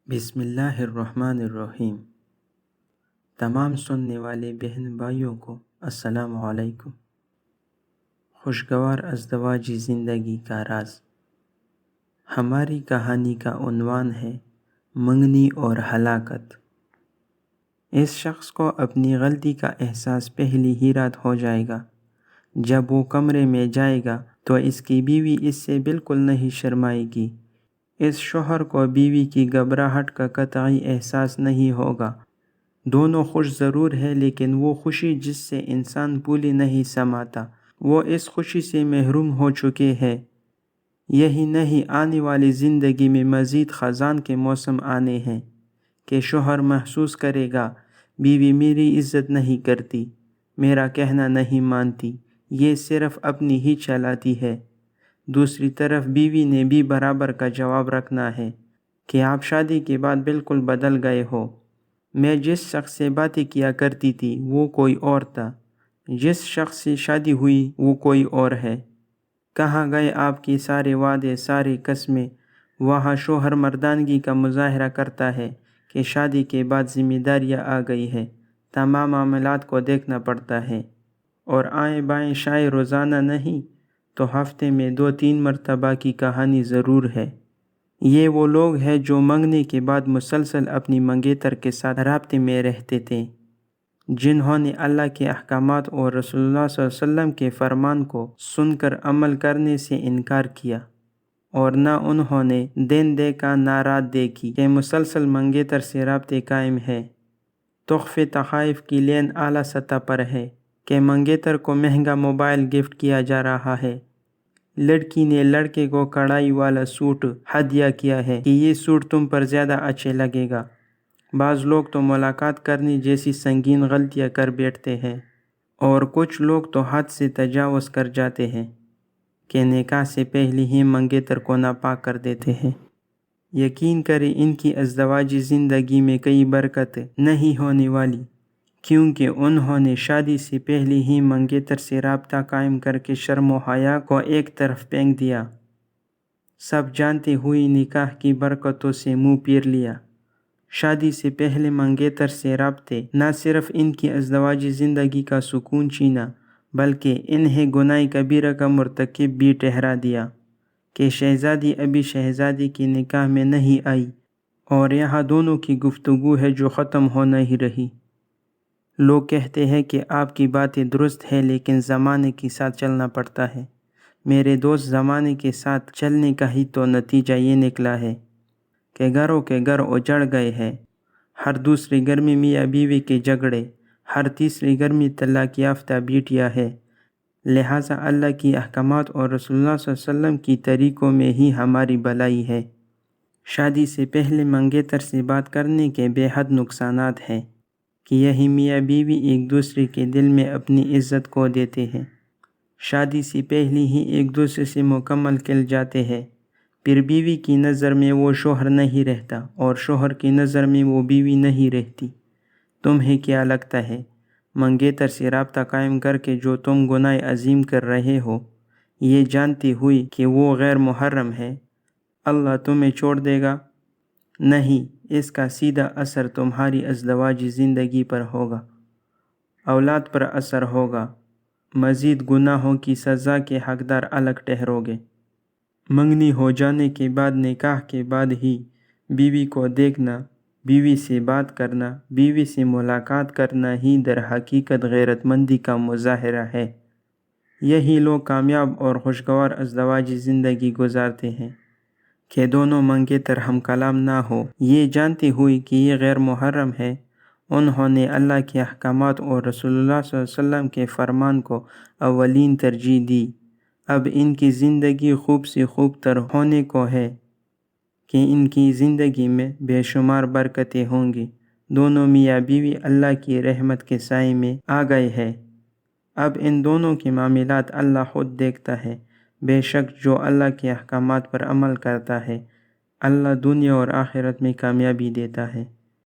بسم اللہ الرحمن الرحیم۔ تمام سننے والے بہن بھائیوں کو السلام علیکم۔ خوشگوار ازدواجی زندگی کا راز۔ ہماری کہانی کا عنوان ہے منگنی اور ہلاکت۔ اس شخص کو اپنی غلطی کا احساس پہلی ہی رات ہو جائے گا۔ جب وہ کمرے میں جائے گا تو اس کی بیوی اس سے بالکل نہیں شرمائے گی۔ اس شوہر کو بیوی کی گھبراہٹ کا قطعی احساس نہیں ہوگا۔ دونوں خوش ضرور ہے، لیکن وہ خوشی جس سے انسان پولی نہیں سماتا، وہ اس خوشی سے محروم ہو چکے ہیں۔ یہی نہیں، آنے والی زندگی میں مزید خزاں کے موسم آنے ہیں کہ شوہر محسوس کرے گا بیوی میری عزت نہیں کرتی، میرا کہنا نہیں مانتی، یہ صرف اپنی ہی چلاتی ہے۔ دوسری طرف بیوی نے بھی برابر کا جواب رکھنا ہے کہ آپ شادی کے بعد بالکل بدل گئے ہو۔ میں جس شخص سے باتیں کیا کرتی تھی وہ کوئی اور تھا، جس شخص سے شادی ہوئی وہ کوئی اور ہے۔ کہاں گئے آپ کے سارے وعدے، ساری قسمیں؟ وہاں شوہر مردانگی کا مظاہرہ کرتا ہے کہ شادی کے بعد ذمہ داریاں آ گئی ہے، تمام معاملات کو دیکھنا پڑتا ہے، اور آئیں بائیں شاید روزانہ نہیں تو ہفتے میں 2-3 مرتبہ کی کہانی ضرور ہے۔ یہ وہ لوگ ہیں جو منگنے کے بعد مسلسل اپنی منگیتر کے ساتھ رابطے میں رہتے تھے، جنہوں نے اللہ کے احکامات اور رسول اللہ صلی اللہ علیہ وسلم کے فرمان کو سن کر عمل کرنے سے انکار کیا، اور نہ انہوں نے دین دیکھا نہ رات دیکھی کہ مسلسل منگیتر سے رابطے قائم ہے۔ تحفے تحائف کی لین اعلیٰ سطح پر ہے کہ منگیتر کو مہنگا موبائل گفٹ کیا جا رہا ہے، لڑکی نے لڑکے کو کڑھائی والا سوٹ ہدیہ کیا ہے کہ یہ سوٹ تم پر زیادہ اچھے لگے گا۔ بعض لوگ تو ملاقات کرنے جیسی سنگین غلطیاں کر بیٹھتے ہیں، اور کچھ لوگ تو حد سے تجاوز کر جاتے ہیں کہ نکاح سے پہلے ہی منگیتر کو ناپاک کر دیتے ہیں۔ یقین کریں ان کی ازدواجی زندگی میں کوئی برکت نہیں ہونے والی، کیونکہ انہوں نے شادی سے پہلے ہی منگیتر سے رابطہ قائم کر کے شرم و حیا کو ایک طرف پھینک دیا۔ سب جانتے ہوئے نکاح کی برکتوں سے منہ پھیر لیا۔ شادی سے پہلے منگیتر سے رابطے نہ صرف ان کی ازدواجی زندگی کا سکون چھینا، بلکہ انہیں گناہ کبیرہ کا مرتکب بھی ٹھہرا دیا کہ شہزادی ابھی شہزادی کے نکاح میں نہیں آئی، اور یہاں دونوں کی گفتگو ہے جو ختم ہو نہیں رہی۔ لوگ کہتے ہیں کہ آپ کی باتیں درست ہیں، لیکن زمانے کے ساتھ چلنا پڑتا ہے۔ میرے دوست، زمانے کے ساتھ چلنے کا ہی تو نتیجہ یہ نکلا ہے کہ گھروں کے گھر اجڑ گئے ہیں۔ ہر دوسری گھر میں میاں بیوی کے جھگڑے، ہر تیسری گھر میں طلاق یافتہ بیٹیاں ہیں۔ لہٰذا اللہ کی احکامات اور رسول اللہ صلی اللہ علیہ وسلم کی طریقوں میں ہی ہماری بھلائی ہے۔ شادی سے پہلے منگیتر سے بات کرنے کے بے حد نقصانات ہیں کہ یہی میاں بیوی ایک دوسرے کے دل میں اپنی عزت کھو دیتے ہیں۔ شادی سے پہلے ہی ایک دوسرے سے مکمل کھل جاتے ہیں، پھر بیوی کی نظر میں وہ شوہر نہیں رہتا، اور شوہر کی نظر میں وہ بیوی نہیں رہتی۔ تمہیں کیا لگتا ہے منگیتر سے رابطہ قائم کر کے جو تم گناہ عظیم کر رہے ہو، یہ جانتے ہوئے کہ وہ غیر محرم ہے، اللہ تمہیں چھوڑ دے گا؟ نہیں، اس کا سیدھا اثر تمہاری ازدواجی زندگی پر ہوگا، اولاد پر اثر ہوگا، مزید گناہوں کی سزا کے حقدار الگ ٹھہرو گے۔ منگنی ہو جانے کے بعد نکاح کے بعد ہی بیوی کو دیکھنا، بیوی سے بات کرنا، بیوی سے ملاقات کرنا ہی در حقیقت غیرت مندی کا مظاہرہ ہے۔ یہی لوگ کامیاب اور خوشگوار ازدواجی زندگی گزارتے ہیں کہ دونوں منگیتر ہم کلام نہ ہو، یہ جانتے ہوئے کہ یہ غیر محرم ہے۔ انہوں نے اللہ کے احکامات اور رسول اللہ صلی اللہ علیہ وسلم کے فرمان کو اولین ترجیح دی۔ اب ان کی زندگی خوب سے خوب تر ہونے کو ہے کہ ان کی زندگی میں بے شمار برکتیں ہوں گی۔ دونوں میاں بیوی اللہ کی رحمت کے سائے میں آ گئے ہیں۔ اب ان دونوں کے معاملات اللہ خود دیکھتا ہے۔ بے شک جو اللہ کے احکامات پر عمل کرتا ہے، اللہ دنیا اور آخرت میں کامیابی دیتا ہے۔